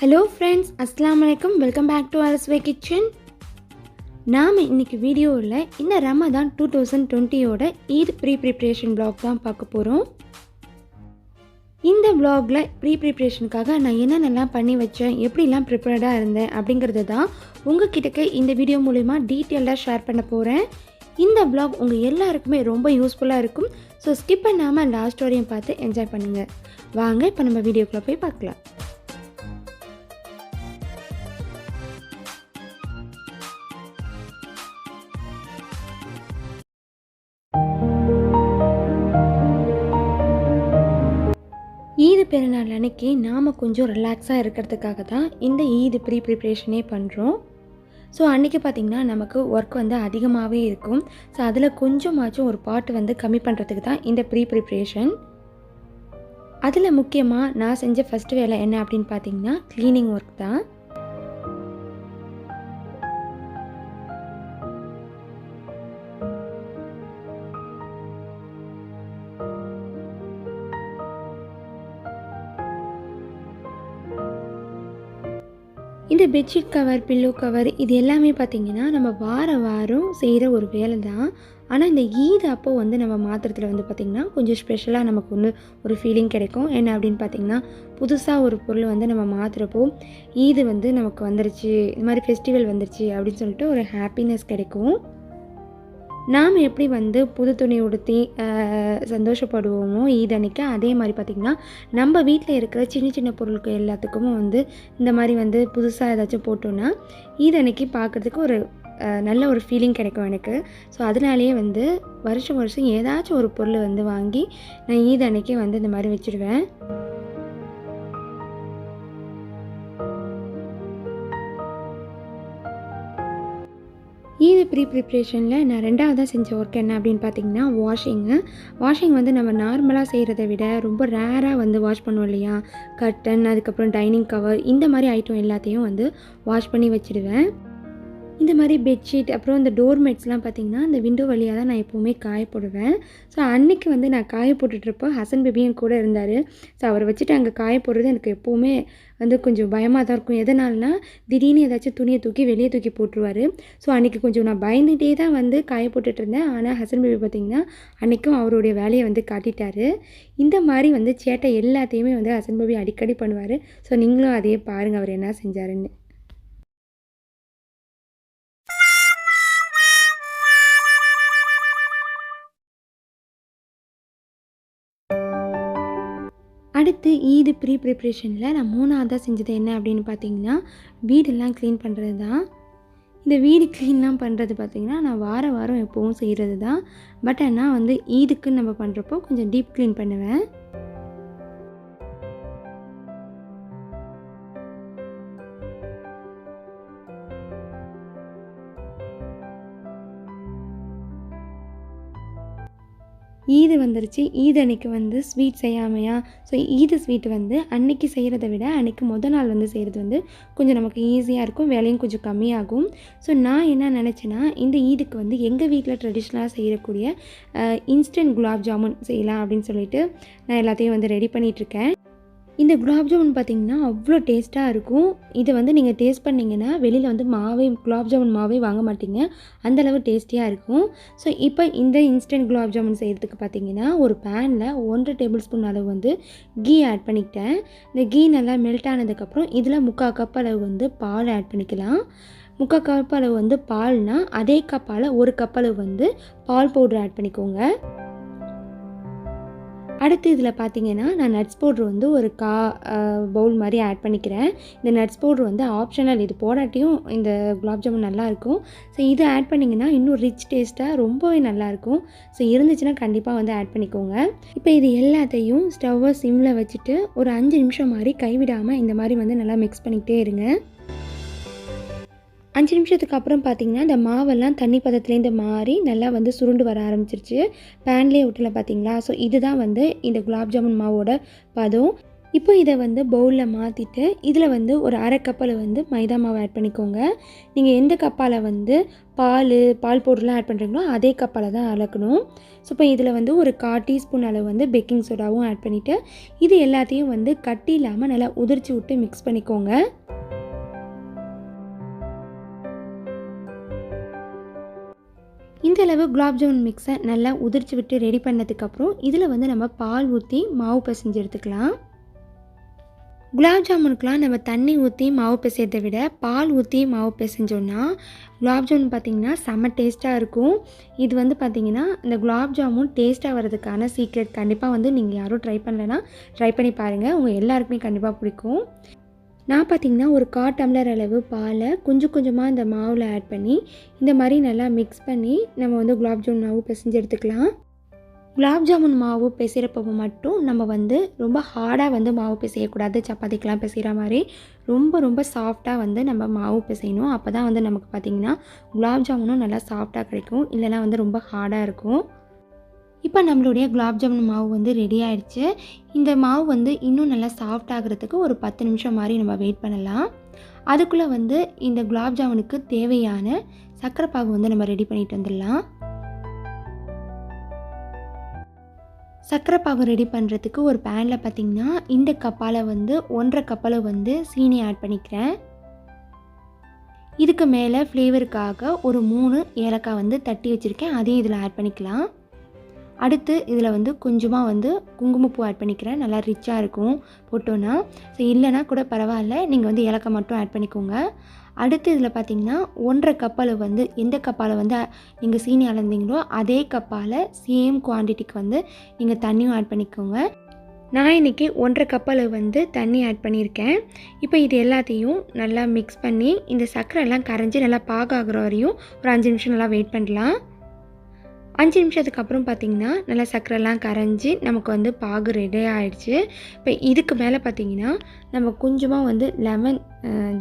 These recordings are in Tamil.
ஹலோ ஃப்ரெண்ட்ஸ், அஸ்ஸலாமு அலைக்கும். வெல்கம் பேக் டு அரஸ்வே கிச்சன். நாம் இன்றைக்கி வீடியோவில் இந்த ரமதான் 2020யோட ஈத் ப்ரிப்ரேஷன் vlog தான் பார்க்க போகிறோம். இந்த vlogல ப்ரிப்ரேஷனுக்காக நான் என்னென்னலாம் பண்ணி வச்சேன், எப்படிலாம் ப்ரிப்பேர்டாக இருந்தேன் அப்படிங்கிறது தான் உங்ககிட்டக்க இந்த வீடியோ மூலிமா டீட்டெயிலாக ஷேர் பண்ண போகிறேன். இந்த vlog உங்கள் எல்லாருக்குமே ரொம்ப யூஸ்ஃபுல்லாக இருக்கும். ஸோ ஸ்கிப் பண்ணாமல் லாஸ்ட் வரையும் பார்த்து என்ஜாய் பண்ணுங்கள். வாங்க இப்போ நம்ம வீடியோக்குள்ளே போய் பார்க்கலாம். ஈது பெருநாள் அன்னைக்கு நாம் கொஞ்சம் ரிலாக்ஸாக இருக்கிறதுக்காக தான் இந்த ஈது ப்ரிப்ரேஷனே பண்ணுறோம். ஸோ அன்றைக்கி பார்த்திங்கன்னா நமக்கு ஒர்க் வந்து அதிகமாகவே இருக்கும். ஸோ அதில் கொஞ்சமாச்சும் ஒரு பார்ட் வந்து கம்மி பண்ணுறதுக்கு தான் இந்த ப்ரிப்ரேஷன். அதில் முக்கியமாக நான் செஞ்ச ஃபஸ்ட்டு வேலை என்ன அப்படின்னு பார்த்திங்கன்னா க்ளீனிங் ஒர்க் தான். இந்த பெட்ஷீட் கவர், பில்லோ கவர் இது எல்லாமே பார்த்திங்கன்னா நம்ம வாரம் செய்கிற ஒரு வேலை தான். ஆனால் இந்த ஈத் அப்போது வந்து நம்ம மாத்திரத்தில் வந்து பார்த்திங்கன்னா கொஞ்சம் ஸ்பெஷலாக நமக்கு வந்து ஒரு ஃபீலிங் கிடைக்கும். என்ன அப்படின்னு பார்த்திங்கன்னா புதுசாக ஒரு பொருள் வந்து நம்ம மாற்றுறப்போ ஈது வந்து நமக்கு வந்துருச்சு, இந்த மாதிரி ஃபெஸ்டிவல் வந்துருச்சு அப்படின்னு சொல்லிட்டு ஒரு ஹாப்பினஸ் கிடைக்கும். நாம் எப்படி வந்து புது துணி உடுத்தி சந்தோஷப்படுவோமோ ஈத் அன்னைக்கு, அதே மாதிரி பார்த்திங்கன்னா நம்ம வீட்டில் இருக்கிற சின்ன சின்ன பொருளுக்கு எல்லாத்துக்கும் வந்து இந்த மாதிரி வந்து புதுசாக ஏதாச்சும் போட்டோன்னா ஈத் அன்னைக்கு பார்க்குறதுக்கு ஒரு நல்ல ஒரு ஃபீலிங் கிடைக்கும் எனக்கு. ஸோ அதனாலேயே வந்து வருஷம் ஏதாச்சும் ஒரு பொருள் வந்து வாங்கி நான் ஈத் அன்னைக்கு வந்து இந்த மாதிரி வச்சுடுவேன். ஈது ப்ரிப்ரேஷனில் நான் ரெண்டாவதாக செஞ்ச ஒர்க் என்ன அப்படின்னு பார்த்தீங்கன்னா வாஷிங் வந்து நம்ம நார்மலாக செய்கிறத விட ரொம்ப ரேராக வந்து வாஷ் பண்ணுவோம் இல்லையா. கர்டன், அதுக்கப்புறம் டைனிங் கவர், இந்த மாதிரி ஐட்டம் எல்லாத்தையும் வந்து வாஷ் பண்ணி வச்சுடுவேன். இந்த மாதிரி பெட்ஷீட், அப்புறம் இந்த டோர்மேட்ஸ்லாம் பார்த்திங்கன்னா இந்த விண்டோ வழியாக தான் நான் எப்போவுமே காய போடுவேன். ஸோ அன்றைக்கி வந்து நான் காய போட்டுட்ருப்போ ஹசன் பேபியும் கூட இருந்தார். ஸோ அவரை வச்சுட்டு அங்கே காய போடுறது எனக்கு எப்போவுமே வந்து கொஞ்சம் பயமாக தான் இருக்கும். எதனால்னா திடீர்னு ஏதாச்சும் துணியை வெளியே தூக்கி போட்டுருவார். ஸோ அன்றைக்கி கொஞ்சம் நான் பயந்துகிட்டே தான் வந்து காய போட்டுட்ருந்தேன். ஆனால் ஹசன் பேபி பார்த்திங்கன்னா அன்றைக்கும் அவருடைய வேலையை வந்து காட்டிட்டார். இந்த மாதிரி வந்து சேட்டை எல்லாத்தையுமே வந்து ஹசன் பேபி அடிக்கடி பண்ணுவார். ஸோ நீங்களும் அதையே பாருங்கள் அவர் என்ன செஞ்சாருன்னு. அடுத்து ஈது ப்ரிப்ரேஷனில் நான் மூணாவதாக செஞ்சது என்ன அப்படின்னு பார்த்தீங்கன்னா வீடெல்லாம் க்ளீன் பண்ணுறது தான். இந்த வீடு க்ளீன்லாம் பண்ணுறது பார்த்திங்கன்னா நான் வாரம் எப்போவும் செய்கிறது தான். பட் ஆனால் வந்து ஈதுக்குன்னு நம்ம பண்ணுறப்போ கொஞ்சம் டீப் க்ளீன் பண்ணுவேன். ஈது வந்துருச்சு. ஈது அன்றைக்கி வந்து ஸ்வீட் செய்யாமையா? ஸோ ஈது ஸ்வீட் வந்து அன்றைக்கி செய்கிறத விட அன்றைக்கி நாள் வந்து செய்கிறது வந்து கொஞ்சம் நமக்கு ஈஸியாக இருக்கும், வேலையும் கொஞ்சம் கம்மியாகும். ஸோ நான் என்ன நினச்சேன்னா இந்த ஈதுக்கு வந்து எங்கள் வீட்டில் ட்ரெடிஷ்னலாக செய்யக்கூடிய இன்ஸ்டன்ட் குலாப் ஜாமுன் செய்யலாம் அப்படின்னு சொல்லிட்டு நான் எல்லாத்தையும் வந்து ரெடி பண்ணிகிட்ருக்கேன். இந்த குலாப் ஜாமுன் பார்த்திங்கன்னா அவ்வளோ டேஸ்ட்டாக இருக்கும். இதை வந்து நீங்கள் டேஸ்ட் பண்ணிங்கன்னா வெளியில் வந்து குலாப் ஜாமுன் மாவே வாங்க மாட்டீங்க, அந்தளவு டேஸ்டியாக இருக்கும். ஸோ இப்போ இந்த இன்ஸ்டன்ட் குலாப் ஜாமுன் செய்கிறதுக்கு பார்த்திங்கன்னா ஒரு பேனில் 1.5 டேபிள் ஸ்பூன் அளவு வந்து கீ ஆட் பண்ணிக்கிட்டேன். இந்த கீ நல்லா மெல்ட் ஆனதுக்கப்புறம் இதில் 3/4 கப் அளவு வந்து பால் ஆட் பண்ணிக்கலாம். 3/4 கப் அளவு வந்து பால்னால் அதே கப்பால் 1 கப் அளவு வந்து பால் பவுடர் ஆட் பண்ணிக்கோங்க. அடுத்து இதில் பார்த்திங்கன்னா நான் நட்ஸ் பவுட்ரு வந்து ஒரு பவுல் மாதிரி ஆட் பண்ணிக்கிறேன். இந்த நட்ஸ் பவுட்ரு வந்து ஆப்ஷனல், இது போடாட்டியும் இந்த குலாப் ஜாமுன் நல்லாயிருக்கும். ஸோ இது ஆட் பண்ணிங்கன்னா இன்னும் ரிச் டேஸ்ட்டாக ரொம்பவே நல்லாயிருக்கும். ஸோ இருந்துச்சுன்னா கண்டிப்பாக வந்து ஆட் பண்ணிக்கோங்க. இப்போ இது எல்லாத்தையும் ஸ்டவ்வை சிம்மில் வச்சுட்டு ஒரு 5 நிமிஷம் மாதிரி கைவிடாமல் இந்த மாதிரி வந்து நல்லா மிக்ஸ் பண்ணிக்கிட்டே இருங்க. 5 நிமிஷத்துக்கு அப்புறம் பார்த்திங்கன்னா இந்த மாவெல்லாம் தண்ணி பதத்துலேருந்து மாறி நல்லா வந்து சுருண்டு வர ஆரம்பிச்சிருச்சு. பேன்லேயே விட்டல பார்த்திங்களா. ஸோ இதுதான் வந்து இந்த குலாப் ஜாமுன் மாவோட பதம். இப்போ இதை வந்து பவுலில் மாற்றிட்டு இதில் வந்து ஒரு அரை கப்பில் வந்து மைதா மாவு ஆட் பண்ணிக்கோங்க. நீங்கள் எந்த கப்பால் வந்து பால் பவுடர்லாம் ஆட் பண்ணுறீங்களோ அதே கப்பால் தான் அளக்கணும். ஸோ இப்போ இதில் வந்து ஒரு 1/4 டீஸ்பூன் அளவு வந்து பேக்கிங் சோடாவும் ஆட் பண்ணிவிட்டு இது எல்லாத்தையும் வந்து கட்டி இல்லாமல் நல்லா உதிர்ச்சி விட்டு மிக்ஸ் பண்ணிக்கோங்க. இந்த அளவு குலாப் ஜாமுன் மிக்ஸை நல்லா உதிர்ச்சி விட்டு ரெடி பண்ணதுக்கப்புறம் இதில் வந்து நம்ம பால் ஊற்றி மாவு பிசைஞ்சு எடுத்துக்கலாம். குலாப் ஜாமுனுக்குலாம் நம்ம தண்ணி ஊற்றி மாவு பிசைறதை விட பால் ஊற்றி மாவு பிசைஞ்சோன்னா குலாப் ஜாமுன் பார்த்திங்கன்னா செம்ம டேஸ்ட்டாக இருக்கும். இது வந்து பார்த்திங்கன்னா இந்த குலாப் ஜாமுன் டேஸ்ட்டாக வர்றதுக்கான சீக்ரெட். கண்டிப்பாக வந்து நீங்கள் யாரும் ட்ரை பண்ணலைன்னா ட்ரை பண்ணி பாருங்கள், உங்கள் எல்லாருக்குமே கண்டிப்பாக பிடிக்கும். நான் பார்த்திங்கன்னா ஒரு 1/4 டம்ளர் அளவு பாலை கொஞ்சம் கொஞ்சமாக இந்த மாவில் ஆட் பண்ணி இந்த மாதிரி நல்லா மிக்ஸ் பண்ணி நம்ம வந்து குலாப் ஜாமுன் மாவு பிசைஞ்சு எடுத்துக்கலாம். குலாப் ஜாமுன் மாவு பிசைகிறப்போ மட்டும் நம்ம வந்து ரொம்ப ஹார்டாக வந்து மாவு பிசையக்கூடாது. சப்பாத்திக்கெலாம் பிசைகிற மாதிரி ரொம்ப சாஃப்டாக வந்து நம்ம மாவு பிசையணும். அப்போ தான் வந்து நமக்கு பார்த்திங்கன்னா குலாப் ஜாமுனும் நல்லா சாஃப்டாக கிடைக்கும், இல்லைனா வந்து ரொம்ப ஹார்டாக இருக்கும். இப்போ நம்மளுடைய குலாப் ஜாமுன் மாவு வந்து ரெடி ஆகிடுச்சு. இந்த மாவு வந்து இன்னும் நல்லா சாஃப்ட் ஆகிறதுக்கு ஒரு 10 நிமிஷம் மாதிரி நம்ம வெயிட் பண்ணலாம். அதுக்குள்ளே வந்து இந்த குலாப் ஜாமுனுக்கு தேவையான சர்க்கரை பாகு வந்து நம்ம ரெடி பண்ணிட்டு வந்துடலாம். சர்க்கரை பாகு ரெடி பண்ணுறதுக்கு ஒரு பேனில் பார்த்திங்கன்னா இந்த கப்பால் வந்து 1.5 கப்பால் வந்து சீனி ஆட் பண்ணிக்கிறேன். இதுக்கு மேலே ஃப்ளேவருக்காக ஒரு 3 ஏலக்காய் வந்து தட்டி வச்சுருக்கேன், அதையும் இதில் ஆட் பண்ணிக்கலாம். அடுத்து இதில் வந்து கொஞ்சமாக வந்து குங்குமப்பூ ஆட் பண்ணிக்கிறேன், நல்லா ரிச்சாக இருக்கும் போட்டோன்னா. ஸோ இல்லைனா கூட பரவாயில்ல, நீங்கள் வந்து ஏலக்காய் மட்டும் ஆட் பண்ணிக்கோங்க. அடுத்து இதில் பார்த்திங்கன்னா 1.5 கப்பால் வந்து எந்த கப்பால் வந்து நீங்கள் சீனி அளந்தீங்களோ அதே கப்பால் சேம் குவான்டிட்டிக்கு வந்து நீங்கள் தண்ணியும் ஆட் பண்ணிக்கோங்க. நான் இன்றைக்கி 1.5 கப்பால் வந்து தண்ணி ஆட் பண்ணியிருக்கேன். இப்போ இது எல்லாத்தையும் நல்லா மிக்ஸ் பண்ணி இந்த சர்க்கரை எல்லாம் கரைஞ்சி நல்லா பாகாகிற வரையும் ஒரு 5 நிமிஷம் நல்லா வெயிட் பண்ணலாம். 5 நிமிஷத்துக்கு அப்புறம் பார்த்திங்கன்னா நல்லா சர்க்கரைலாம் கரைஞ்சி நமக்கு வந்து பாகு ரெடி ஆகிடுச்சு. இப்போ இதுக்கு மேலே பார்த்திங்கன்னா நம்ம கொஞ்சமாக வந்து லெமன்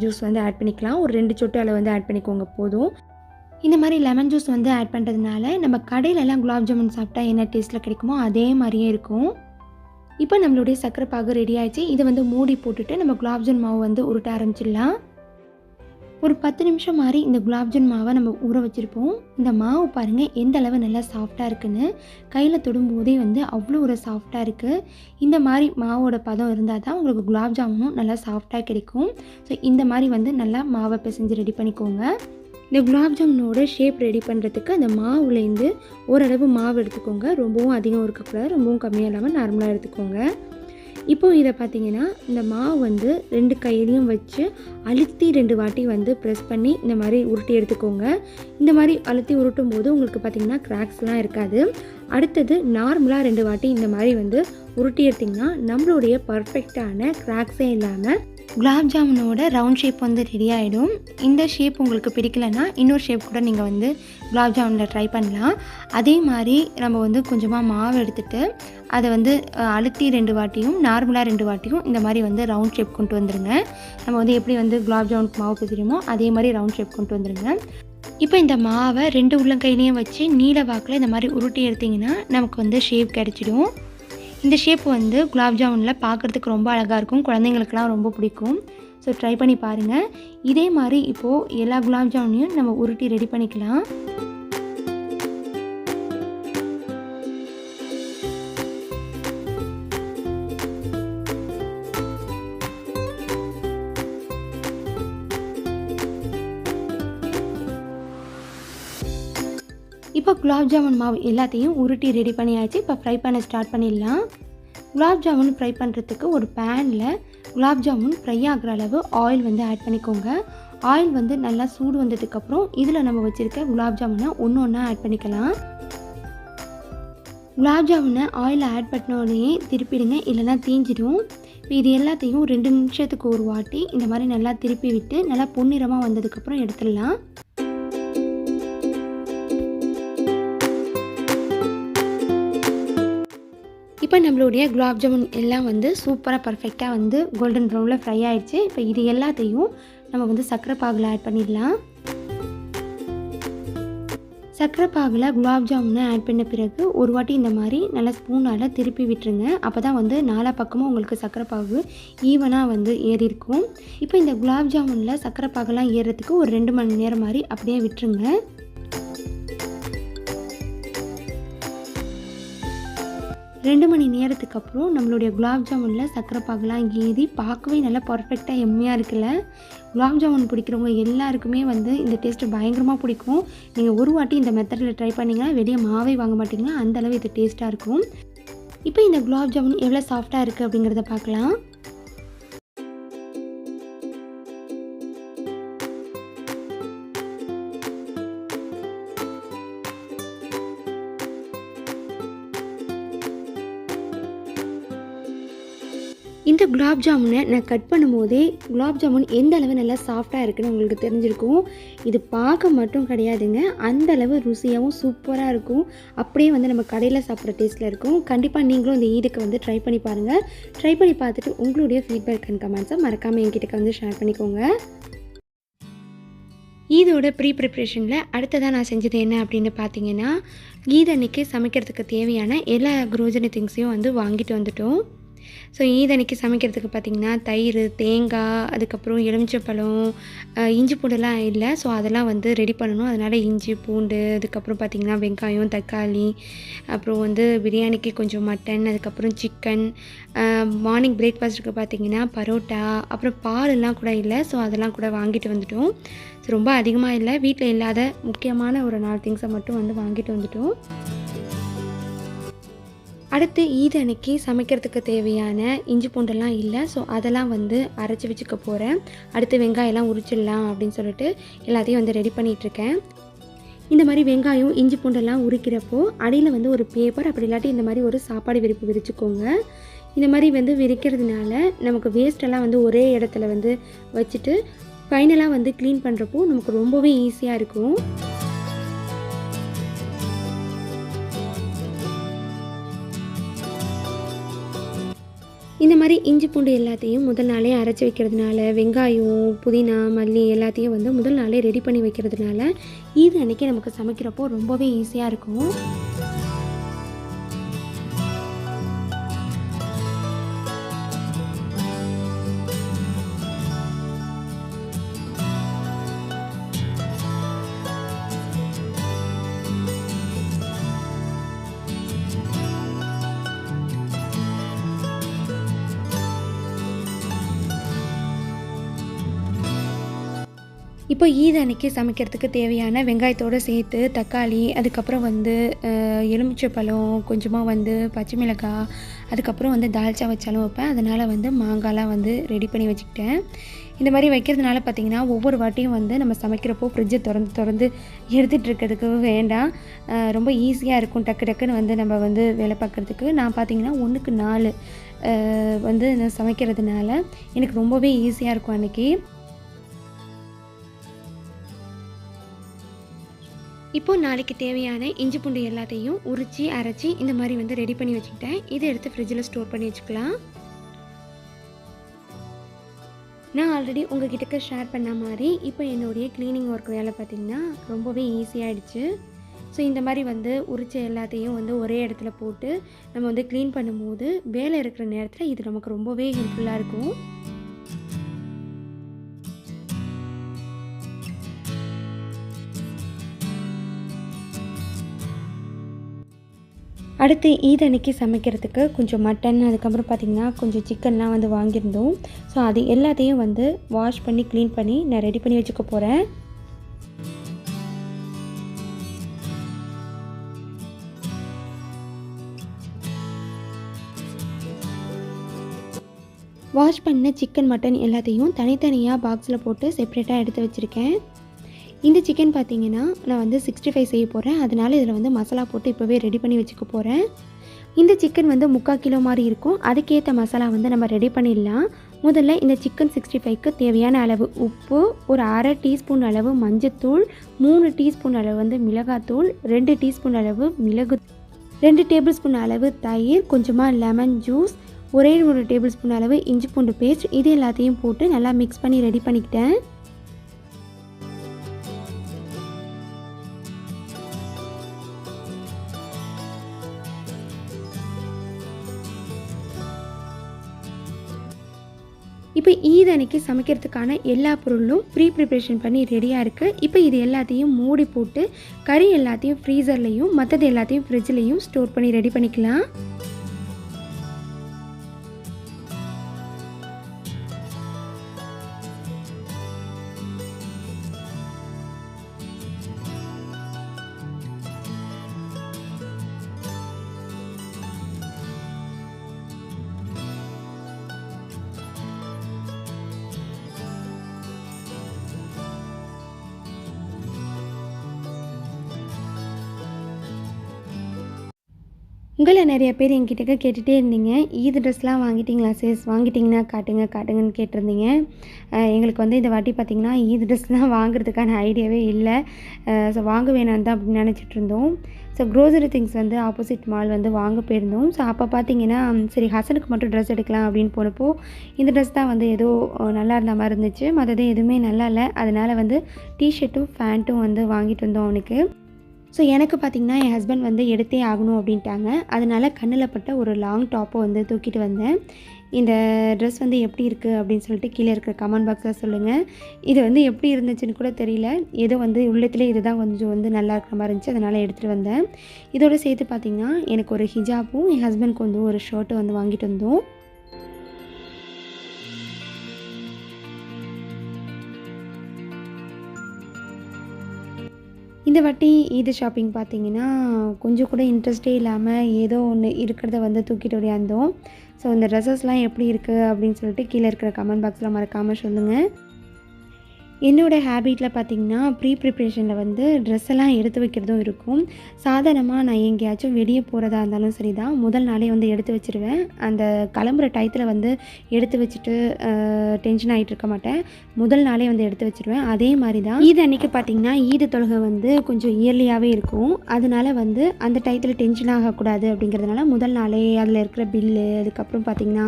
ஜூஸ் வந்து ஆட் பண்ணிக்கலாம். ஒரு 2 சொட்டு அளவு வந்து ஆட் பண்ணிக்கோங்க போதும். இந்த மாதிரி லெமன் ஜூஸ் வந்து ஆட் பண்ணுறதுனால நம்ம கடையிலலாம் குலாப் ஜாமுன் சாப்பிட்டா என்ன டேஸ்ட்டில் கிடைக்குமோ அதே மாதிரியே இருக்கும். இப்போ நம்மளுடைய சர்க்கரை பாகு ரெடி ஆகிடுச்சு. இதை வந்து மூடி போட்டுட்டு நம்ம குலாப் ஜாமுன் மாவு வந்து உருட்ட ஆரம்பிச்சிடலாம். ஒரு 10 நிமிஷம் மாதிரி இந்த குலாப் ஜாமுன் மாவை நம்ம ஊற வச்சுருப்போம். இந்த மாவு பாருங்கள் எந்த அளவு நல்லா சாஃப்டாக இருக்குன்னு. கையில் தொடும்போதே வந்து அவ்வளோ ஒரு சாஃப்டாக இருக்குது. இந்த மாதிரி மாவோட பதம் இருந்தால் தான் உங்களுக்கு குலாப் ஜாமுனும் நல்லா சாஃப்டாக கிடைக்கும். ஸோ இந்த மாதிரி வந்து நல்லா மாவை பிசைஞ்சு ரெடி பண்ணிக்கோங்க. இந்த குலாப் ஜாமுனோட ஷேப் ரெடி பண்ணுறதுக்கு அந்த மாவுலேருந்து ஓரளவு மாவு எடுத்துக்கோங்க. ரொம்பவும் அதிகம் இருக்கக்கூடாது, ரொம்பவும் கம்மியாக இல்லாமல் நார்மலாக எடுத்துக்கோங்க. இப்போது இதை பார்த்திங்கன்னா இந்த மாவு வந்து 2 கையிலையும் வச்சு அழுத்தி 2 வாட்டி வந்து ப்ரெஸ் பண்ணி இந்த மாதிரி உருட்டி எடுத்துக்கோங்க. இந்த மாதிரி அழுத்தி உருட்டும் போது உங்களுக்கு பார்த்திங்கன்னா கிராக்ஸ்லாம் இருக்காது. அடுத்தது நார்மலாக 2 வாட்டி இந்த மாதிரி வந்து உருட்டி எடுத்திங்கன்னா நம்மளுடைய பர்ஃபெக்டான கிராக்ஸே இல்லாமல் குலாப் ஜாமுனோட ரவுண்ட் ஷேப் வந்து ரெடி ஆகிடும். இந்த ஷேப் உங்களுக்கு பிடிக்கலைன்னா இன்னொரு ஷேப் கூட நீங்கள் வந்து குலாப் ஜாமுனில் ட்ரை பண்ணலாம். அதே மாதிரி நம்ம வந்து கொஞ்சமாக மாவு எடுத்துகிட்டு அதை வந்து அழுத்தி 2 வாட்டியும் நார்மலாக 2 வாட்டியும் இந்த மாதிரி வந்து ரவுண்ட் ஷேப் கொண்டு வந்துடுங்க. நம்ம வந்து எப்படி வந்து குலாப் ஜாமுனுக்கு மாவு பிசைறோமோ அதே மாதிரி ரவுண்ட் ஷேப் கொண்டு வந்துடுங்க. இப்போ இந்த மாவை 2 உள்ளங்கையிலையும் வச்சு நீல வாக்கில் இந்த மாதிரி உருட்டி எடுத்திங்கன்னா நமக்கு வந்து ஷேப் கிடச்சிடும். இந்த ஷேப் வந்து குலாப் ஜாமுனில் பார்க்குறதுக்கு ரொம்ப அழகாக இருக்கும், குழந்தைங்களுக்குலாம் ரொம்ப பிடிக்கும். ஸோ ட்ரை பண்ணி பாருங்கள். இதே மாதிரி இப்போது எல்லா குலாப் ஜாமுனையும் நம்ம உருட்டி ரெடி பண்ணிக்கலாம். இப்போ குலாப் ஜாமுன் மாவு எல்லாத்தையும் உருட்டி ரெடி பண்ணியாச்சு. இப்போ ஃப்ரை பண்ண ஸ்டார்ட் பண்ணிடலாம். குலாப் ஜாமுன் ஃப்ரை பண்ணுறதுக்கு ஒரு பேனில் குலாப் ஜாமுன் ஃப்ரை ஆகிற அளவு ஆயில் வந்து ஆட் பண்ணிக்கோங்க. ஆயில் வந்து நல்லா சூடு வந்ததுக்கப்புறம் இதில் நம்ம வச்சுருக்க குலாப் ஜாமுனை ஒன்று ஒன்றா ஆட் பண்ணிக்கலாம். குலாப் ஜாமுனை ஆயில் ஆட் பண்ணோடனே திருப்பிடுங்க, இல்லைனா தீஞ்சிடும். இப்போ இது எல்லாத்தையும் 2 நிமிஷத்துக்கு ஒரு வாட்டி இந்த மாதிரி நல்லா திருப்பி விட்டு நல்லா பொன்னிறமாக வந்ததுக்கப்புறம் எடுத்துடலாம். இப்போ நம்மளுடைய குலாப் ஜாமுன் எல்லாம் வந்து சூப்பராக பர்ஃபெக்டாக வந்து கோல்டன் ப்ரௌனில் ஃப்ரை ஆகிடுச்சு. இப்போ இது எல்லாத்தையும் நம்ம வந்து சர்க்கரை பாகில் ஆட் பண்ணிடலாம். சர்க்கரை பாகில் குலாப் ஜாமுனை ஆட் பண்ண பிறகு ஒரு வாட்டி இந்த மாதிரி நல்லா ஸ்பூனால் திருப்பி விட்டுருங்க. அப்போ தான் வந்து நாலா பக்கமும் உங்களுக்கு சர்க்கரை பாகு ஈவனாக வந்து ஏறி இருக்கும். இப்போ இந்த குலாப் ஜாமுனில் சர்க்கரை பாகெல்லாம் ஏறுறதுக்கு ஒரு 2 மணி நேரம் மாதிரி அப்படியே விட்டுருங்க. 2 மணி நேரத்துக்கு அப்புறம் நம்மளுடைய குலாப் ஜாமுனில் சர்க்கரை பாகுலாம் ஏறி பார்க்கவே நல்லா பர்ஃபெக்டாக எம்மையாக இருக்குல்ல. குலாப் ஜாமுன் பிடிக்கிறவங்க எல்லாருக்குமே வந்து இந்த டேஸ்ட்டு பயங்கரமாக பிடிக்கும். நீங்கள் ஒரு வாட்டி இந்த மெத்தடில் ட்ரை பண்ணிங்கன்னா வெளியே மாவே வாங்க மாட்டிங்கன்னா அந்தளவு இது டேஸ்ட்டாக இருக்கும். இப்போ இந்த குலாப் ஜாமுன் எவ்வளோ சாஃப்டாக இருக்குது அப்படிங்கிறத பார்க்கலாம். இந்த குலாப் ஜாமுனை நான் கட் பண்ணும்போதே குலாப் ஜாமுன் எந்த அளவு நல்லா சாஃப்டாக இருக்குன்னு உங்களுக்கு தெரிஞ்சிருக்கும். இது பார்க்க மட்டும் கிடையாதுங்க, அந்தளவு ருசியாகவும் சூப்பராக இருக்கும். அப்படியே வந்து நம்ம கடையில் சாப்பிட்ற டேஸ்ட்டில் இருக்கும். கண்டிப்பாக நீங்களும் இந்த ஈடுக்கு வந்து ட்ரை பண்ணி பாருங்கள். ட்ரை பண்ணி பார்த்துட்டு உங்களுடைய ஃபீட்பேக் அண்ட் கமெண்ட்ஸை மறக்காமல் என்கிட்ட வந்து ஷேர் பண்ணிக்கோங்க. ஈதோட ப்ரிப்ரேஷனில் அடுத்ததாக நான் செஞ்சது என்ன அப்படின்னு பார்த்தீங்கன்னா, ஈத் அன்னைக்கு சமைக்கிறதுக்கு தேவையான எல்லா க்ரோசரி திங்ஸையும் வந்து வாங்கிட்டு வந்துட்டோம். ஸோ ஈத் அன்னைக்கு சமைக்கிறதுக்கு பார்த்திங்கன்னா தயிர், தேங்காய், அதுக்கப்புறம் எலுமிச்சைப்பழம், இஞ்சி பூண்டெல்லாம் இல்லை. ஸோ அதெல்லாம் வந்து ரெடி பண்ணணும். அதனால் இஞ்சி பூண்டு, அதுக்கப்புறம் பார்த்திங்கன்னா வெங்காயம், தக்காளி, அப்புறம் வந்து பிரியாணிக்கு கொஞ்சம் மட்டன், அதுக்கப்புறம் சிக்கன், மார்னிங் பிரேக்ஃபாஸ்ட்டுக்கு பார்த்திங்கன்னா பரோட்டா, அப்புறம் பாலெல்லாம் கூட இல்லை. ஸோ அதெல்லாம் கூட வாங்கிட்டு வந்துட்டோம். ஸோ ரொம்ப அதிகமாக இல்லை, வீட்டில் இல்லாத முக்கியமான ஒரு 4 திங்ஸை மட்டும் வந்து வாங்கிட்டு வந்துட்டோம். அடுத்து ஈத் அன்னைக்கு சமைக்கிறதுக்கு தேவையான இஞ்சி பூண்டெல்லாம் இல்லை. ஸோ அதெல்லாம் வந்து அரைச்சி வச்சுக்க போகிறேன். அடுத்து வெங்காயம்லாம் உரிச்சிடலாம் அப்படின்னு சொல்லிட்டு எல்லாத்தையும் வந்து ரெடி பண்ணிகிட்ருக்கேன். இந்த மாதிரி வெங்காயம், இஞ்சி பூண்டெல்லாம் உரிக்கிறப்போ அடியில் வந்து ஒரு பேப்பர், அப்படி இல்லாட்டி இந்த மாதிரி ஒரு சாப்பாடு விரிப்பு விரிச்சுக்கோங்க. இந்த மாதிரி வந்து விரிக்கிறதுனால நமக்கு வேஸ்ட்டெல்லாம் வந்து ஒரே இடத்துல வந்து வச்சுட்டு ஃபைனலாக வந்து க்ளீன் பண்ணுறப்போ நமக்கு ரொம்பவே ஈஸியாக இருக்கும். இந்த மாதிரி இஞ்சி பூண்டு எல்லாத்தையும் முதல் நாளே அரைச்சி வைக்கிறதுனால, வெங்காயம், புதினா, மல்லி எல்லாத்தையும் வந்து முதல் நாளே ரெடி பண்ணி வைக்கிறதுனால ஈத் அன்னைக்கு நமக்கு சமைக்கிறப்போ ரொம்பவே ஈஸியாக இருக்கும். இப்போ ஈத் அன்னைக்கு சமைக்கிறதுக்கு தேவையான வெங்காயத்தோடு சேர்த்து தக்காளி, அதுக்கப்புறம் வந்து எலுமிச்சைப்பழம், கொஞ்சமாக வந்து பச்சை மிளகாய், அதுக்கப்புறம் வந்து தால்ச்சா வச்சாலும் வைப்பேன். அதனால் வந்து மாங்காய்லாம் வந்து ரெடி பண்ணி வச்சுக்கிட்டேன். இந்த மாதிரி வைக்கிறதுனால பார்த்திங்கன்னா ஒவ்வொரு வாட்டியும் வந்து நம்ம சமைக்கிறப்போ ஃப்ரிட்ஜை திறந்து எடுத்துகிட்டு இருக்கிறதுக்கு வேண்டாம். ரொம்ப ஈஸியாக இருக்கும் டக்கு டக்குன்னு வந்து நம்ம வந்து வேலை பார்க்குறதுக்கு. நான் பார்த்திங்கன்னா 1க்கு 4 வந்து நான் சமைக்கிறதுனால எனக்கு ரொம்பவே ஈஸியாக இருக்கும் அன்றைக்கி. இப்போது நாளைக்கு தேவையான இஞ்சி பூண்டு எல்லாத்தையும் உரித்து அரைச்சி இந்த மாதிரி வந்து ரெடி பண்ணி வச்சுக்கிட்டேன். இதை எடுத்து ஃப்ரிட்ஜில் ஸ்டோர் பண்ணி வச்சுக்கலாம். நான் ஆல்ரெடி உங்ககிட்ட ஷேர் பண்ண மாதிரி இப்போ என்னுடைய க்ளீனிங் ஒர்க் வேலை பார்த்திங்கன்னா ரொம்பவே ஈஸியாகிடுச்சு. ஸோ இந்த மாதிரி வந்து உரிச்ச எல்லாத்தையும் வந்து ஒரே இடத்துல போட்டு நம்ம வந்து க்ளீன் பண்ணும்போது வேலை இருக்கிற நேரத்தில் இது நமக்கு ரொம்பவே ஹெல்ப்ஃபுல்லாக இருக்கும். அடுத்து ஈத் அன்னைக்கு சமைக்கிறதுக்கு கொஞ்சம் மட்டன், அதுக்கப்புறம் பார்த்திங்கன்னா கொஞ்சம் சிக்கன்லாம் வந்து வாங்கியிருந்தோம். ஸோ அது எல்லாத்தையும் வந்து வாஷ் பண்ணி க்ளீன் பண்ணி நான் ரெடி பண்ணி வச்சுக்க போகிறேன். வாஷ் பண்ண சிக்கன், மட்டன் எல்லாத்தையும் தனித்தனியாக பாக்ஸில் போட்டு செப்ரேட்டாக எடுத்து வச்சுருக்கேன். இந்த சிக்கன் பார்த்திங்கன்னா நான் வந்து 65 செய்ய போகிறேன். அதனால் இதில் வந்து மசாலா போட்டு இப்போவே ரெடி பண்ணி வச்சுக்க போகிறேன். இந்த சிக்கன் வந்து 3/4 கிலோ மாதிரி இருக்கும். அதுக்கேற்ற மசாலா வந்து நம்ம ரெடி பண்ணிடலாம். முதல்ல இந்த சிக்கன் 65க்கு தேவையான அளவு உப்பு, ஒரு 1/2 டீஸ்பூன் அளவு மஞ்சத்தூள், 3 டீஸ்பூன் அளவு வந்து மிளகாத்தூள், 2 டீஸ்பூன் அளவு மிளகு, 2 டேபிள் ஸ்பூன் அளவு தயிர், கொஞ்சமாக லெமன் ஜூஸ், ஒரே 1 டேபிள் ஸ்பூன் அளவு இஞ்சி பூண்டு பேஸ்ட், இது எல்லாத்தையும் போட்டு நல்லா மிக்ஸ் பண்ணி ரெடி பண்ணிக்கிட்டேன். இப்போ ஈத் அன்னைக்கு சமைக்கிறதுக்கான எல்லா பொருளும் ப்ரிப்ரேஷன் பண்ணி ரெடியாக இருக்குது. இப்போ இது எல்லாத்தையும் மூடி போட்டு கறி எல்லாத்தையும் ஃப்ரீசர்லேயும் மற்றது எல்லாத்தையும் ஃப்ரிட்ஜ்லேயும் ஸ்டோர் பண்ணி ரெடி பண்ணிக்கலாம். உங்களை நிறைய பேர் என்கிட்ட கேட்டுகிட்டே இருந்தீங்க, ஈத் ட்ரெஸ்லாம் வாங்கிட்டீங்களா சிஸ், வாங்கிட்டிங்கன்னா காட்டுங்கன்னு கேட்டிருந்தீங்க. எங்களுக்கு வந்து இந்த வாட்டி பார்த்திங்கன்னா ஈத் ட்ரெஸ்லாம் வாங்குறதுக்கான ஐடியாவே இல்லை. ஸோ வாங்க வேணான்னு தான் அப்படின்னு நினச்சிட்டு இருந்தோம். ஸோ க்ரோசரி திங்ஸ் வந்து ஆப்போசிட் மால் வந்து வாங்க போயிருந்தோம். ஸோ அப்போ பார்த்திங்கன்னா சரி ஹசனுக்கு மட்டும் ட்ரெஸ் எடுக்கலாம் அப்படின்னு போனப்போ இந்த ட்ரெஸ் தான் வந்து ஏதோ நல்லா இருந்த மாதிரி இருந்துச்சு. மற்றது எதுவுமே நல்லா இல்லை. அதனால் வந்து டிஷர்ட்டும் ஃபேண்ட்டும் வந்து வாங்கிட்டு வந்தோம் அவனுக்கு. ஸோ எனக்கு பார்த்திங்கன்னா என் ஹஸ்பண்ட் வந்து எடுத்தே ஆகணும் அப்படின்ட்டாங்க. அதனால் கண்ணில் பட்ட ஒரு லாங் டாப்பை வந்து தூக்கிட்டு வந்தேன். இந்த ட்ரெஸ் வந்து எப்படி இருக்குது அப்படின்னு சொல்லிட்டு கீழே இருக்கிற கமெண்ட் பாக்ஸில் சொல்லுங்கள். இது வந்து எப்படி இருந்துச்சுன்னு கூட தெரியல. ஏதோ வந்து உள்ளத்திலே இதுதான் கொஞ்சம் வந்து நல்லா இருக்கிற மாதிரி இருந்துச்சு, அதனால் எடுத்துகிட்டு வந்தேன். இதோடு சேர்த்து பார்த்திங்கன்னா எனக்கு ஒரு ஹிஜாப்பும் என் ஹஸ்பண்ட்க்கு வந்து ஒரு ஷர்ட்டும் வந்து வாங்கிட்டு வந்தோம். இந்த வாட்டி ஈத் ஷாப்பிங் பார்த்திங்கன்னா கொஞ்சம் கூட இன்ட்ரெஸ்ட்டே இல்லாமல் ஏதோ ஒன்று இருக்கிறத வந்து தூக்கிட்டு ஓடியாந்தோம். ஸோ இந்த ட்ரெஸ்ஸஸ்லாம் எப்படி இருக்குது அப்படின்னு சொல்லிட்டு கீழே இருக்கிற கமெண்ட் பாக்ஸில் மறக்காமல் சொல்லுங்கள். என்னோடய ஹேபிட்டில் பார்த்திங்கன்னா ப்ரிப்ரேஷனில் வந்து ட்ரெஸ் எல்லாம் எடுத்து வைக்கிறதும் இருக்கும். சாதாரணமாக நான் எங்கேயாச்சும் வெளியே போகிறதா இருந்தாலும் சரி தான், முதல் நாளே வந்து எடுத்து வச்சுருவேன். அந்த கிளம்புற டயத்தில் வந்து எடுத்து வச்சுட்டு டென்ஷன் ஆகிட்டு இருக்க மாட்டேன். முதல் நாளே வந்து எடுத்து வச்சுருவேன். அதே மாதிரி தான் ஈத் அன்றைக்கி பார்த்திங்கன்னா ஈத் தொழுகை வந்து கொஞ்சம் இயர்லியாகவே இருக்கும். அதனால் வந்து அந்த டயத்தில் டென்ஷன் ஆகக்கூடாது அப்படிங்கிறதுனால முதல் நாளே அதில் இருக்கிற பில்லு, அதுக்கப்புறம் பார்த்திங்கன்னா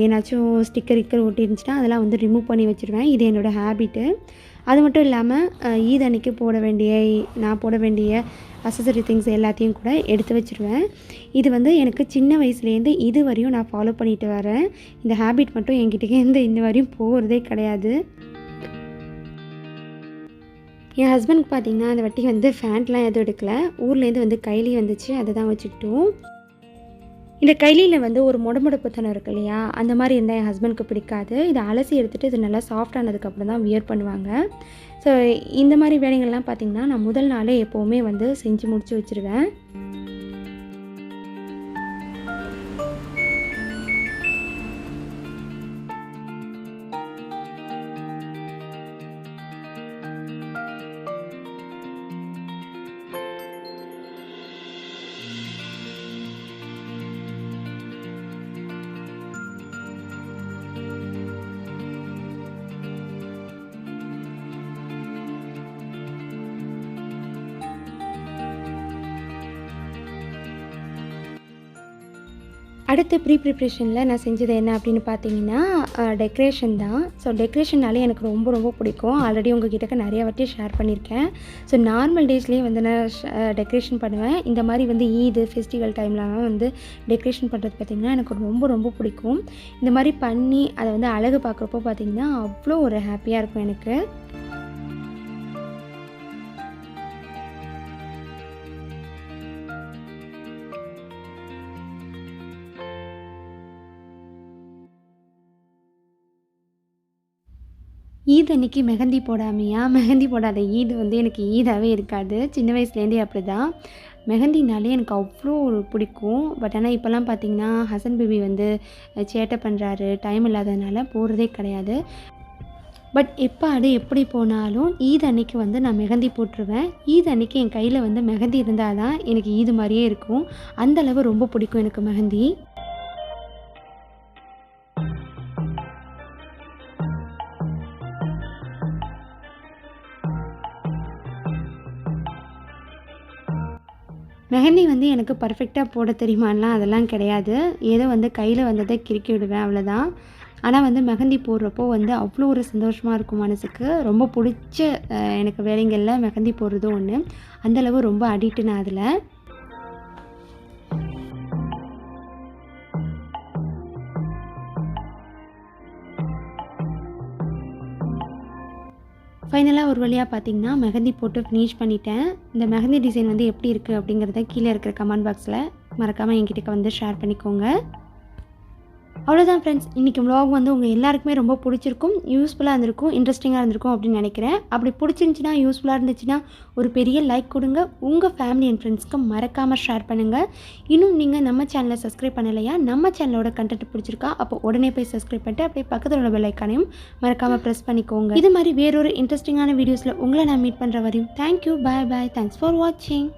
ஏதாச்சும் ஸ்டிக்கர் ஒட்டி இருந்துச்சுன்னா அதெல்லாம் வந்து ரிமூவ் பண்ணி வச்சுருவேன். இது என்னோடய ஹேபிட்டு. அது மட்டும் இல்லாமல் ஈத் அன்னைக்கு நான் போட வேண்டிய அக்சஸரி திங்ஸ் எல்லாத்தையும் கூட எடுத்து வச்சுருவேன். இது வந்து எனக்கு சின்ன வயசுலேருந்து இது வரையும் நான் ஃபாலோ பண்ணிட்டு வரேன். இந்த ஹேபிட் மட்டும் என்கிட்டேருந்து இன்ன வரையும் போகிறதே கிடையாது. என் ஹஸ்பண்ட்க்கு பார்த்திங்கன்னா அந்த வாட்டி வந்து ஃபேண்ட்லாம் எதுவும் எடுக்கல. ஊர்லேருந்து வந்து கைலி வந்துச்சு, அதை தான் வச்சுக்கிட்டோம். இந்த கைலியில் வந்து ஒரு மொடமொடப்புத்தனம் இருக்கு இல்லையா, அந்த மாதிரி இருந்தால் என் ஹஸ்பண்ட்க்கு பிடிக்காது. இதை அலசி எடுத்துகிட்டு இது நல்லா சாஃப்டானதுக்கப்புறம் தான் வியர் பண்ணுவாங்க. ஸோ இந்த மாதிரி வேலைகள்லாம் பார்த்திங்கன்னா நான் முதல் நாளே எப்போவுமே வந்து செஞ்சு முடிச்சு வச்சுருவேன். அடுத்து ப்ரிப்ரேஷனில் நான் செஞ்சது என்ன அப்படின்னு பார்த்தீங்கன்னா டெக்கரேஷன் தான். ஸோ டெக்கரேஷன்னாலே எனக்கு ரொம்ப ரொம்ப பிடிக்கும். ஆல்ரெடி உங்ககிட்ட நிறைய வாட்டி ஷேர் பண்ணியிருக்கேன். ஸோ நார்மல் டேஸ்லேயே வந்து நான் டெக்கரேஷன் பண்ணுவேன். இந்த மாதிரி வந்து ஈது ஃபெஸ்டிவல் டைம்லலாம் வந்து டெக்கரேஷன் பண்ணுறது பார்த்திங்கன்னா எனக்கு ரொம்ப ரொம்ப பிடிக்கும். இந்த மாதிரி பண்ணி அதை வந்து அழகு பார்க்குறப்போ பார்த்திங்கன்னா அவ்வளோ ஒரு ஹாப்பியாக இருக்கும் எனக்கு. ஈத் அன்னைக்கு மெஹந்தி போடாமையா? மெஹந்தி போடாத ஈத் வந்து எனக்கு ஈதாகவே இருக்காது. சின்ன வயசுலேருந்தே அப்படி தான். மெஹந்தினாலே எனக்கு அவ்வளோ பிடிக்கும். பட் ஆனால் இப்போல்லாம் பார்த்திங்கன்னா ஹசன் பேபி வந்து சேட்டை பண்ணுறாரு, டைம் இல்லாததுனால போகிறதே கிடையாது. பட் எப்படி போனாலும் ஈத் அன்னைக்கு வந்து நான் மெஹந்தி போட்டுருவேன். ஈத் அன்னைக்கு என் கையில் வந்து மெஹந்தி இருந்தால் தான் எனக்கு ஈது மாதிரியே இருக்கும். அந்தளவு ரொம்ப பிடிக்கும் எனக்கு மெஹந்தி. மெஹந்தி வந்து எனக்கு பர்ஃபெக்டாக போட தெரியுமான்லாம் அதெல்லாம் கிடையாது. ஏதோ வந்து கையில் வந்ததை கிறுக்கி விடுவேன், அவ்வளோதான். ஆனால் வந்து மெஹந்தி போடுறப்போ வந்து அவ்வளோ ஒரு சந்தோஷமாக இருக்கும் மனதுக்கு. ரொம்ப பிடிச்ச எனக்கு வேலைங்களில் மெஹந்தி போடுறதும் ஒன்று. அந்தளவு ரொம்ப அடிக்ட்டு நான் அதில். ஃபைனலாக ஒரு வழியாக பார்த்திங்கன்னா மெஹந்தி போட்டு ஃபினிஷ் பண்ணிட்டேன். இந்த மெஹந்தி டிசைன் வந்து எப்படி இருக்குது அப்படிங்கிறத கீழே இருக்கிற கமெண்ட் பாக்ஸில் மறக்காமல் என்கிட்ட வந்து ஷேர் பண்ணிக்கோங்க. அவ்வளோதான் ஃப்ரெண்ட்ஸ், இன்றைக்கி vlog வந்து உங்கள் எல்லாருக்குமே ரொம்ப பிடிச்சிருக்கும், யூஸ்ஃபுல்லாக இருந்திருக்கும், இன்ட்ரெஸ்டிங்காக இருந்திருக்கும் அப்படின்னு நினைக்கிறேன். அப்படி பிடிச்சிருந்துச்சின்னா, யூஸ்ஃபுல்லாக இருந்துச்சுன்னா ஒரு பெரிய லைக் கொடுங்க. உங்கள் ஃபேமிலி அண்ட் ஃப்ரெண்ட்ஸ்க்கு மறக்காமல் ஷேர் பண்ணுங்கள். இன்னும் நீங்கள் நம்ம சேனலை சப்ஸ்கிரைப் பண்ணலையா, நம்ம சேனலோட கண்டென்ட் பிடிச்சிருக்கா, அப்போ உடனே போய் சப்ஸ்கிரைப் பண்ணிட்டு அப்படியே பக்கத்தில் உள்ள பெல் ஐக்கானையும் மறக்காமல் ப்ரெஸ் பண்ணிக்கோங்க. இது மாதிரி வேறொரு இன்ட்ரெஸ்டிங்கான வீடியோஸில் உங்களை நான் மீட் பண்ணுற வரையும் thank you, bye bye, thanks for வாட்சிங்.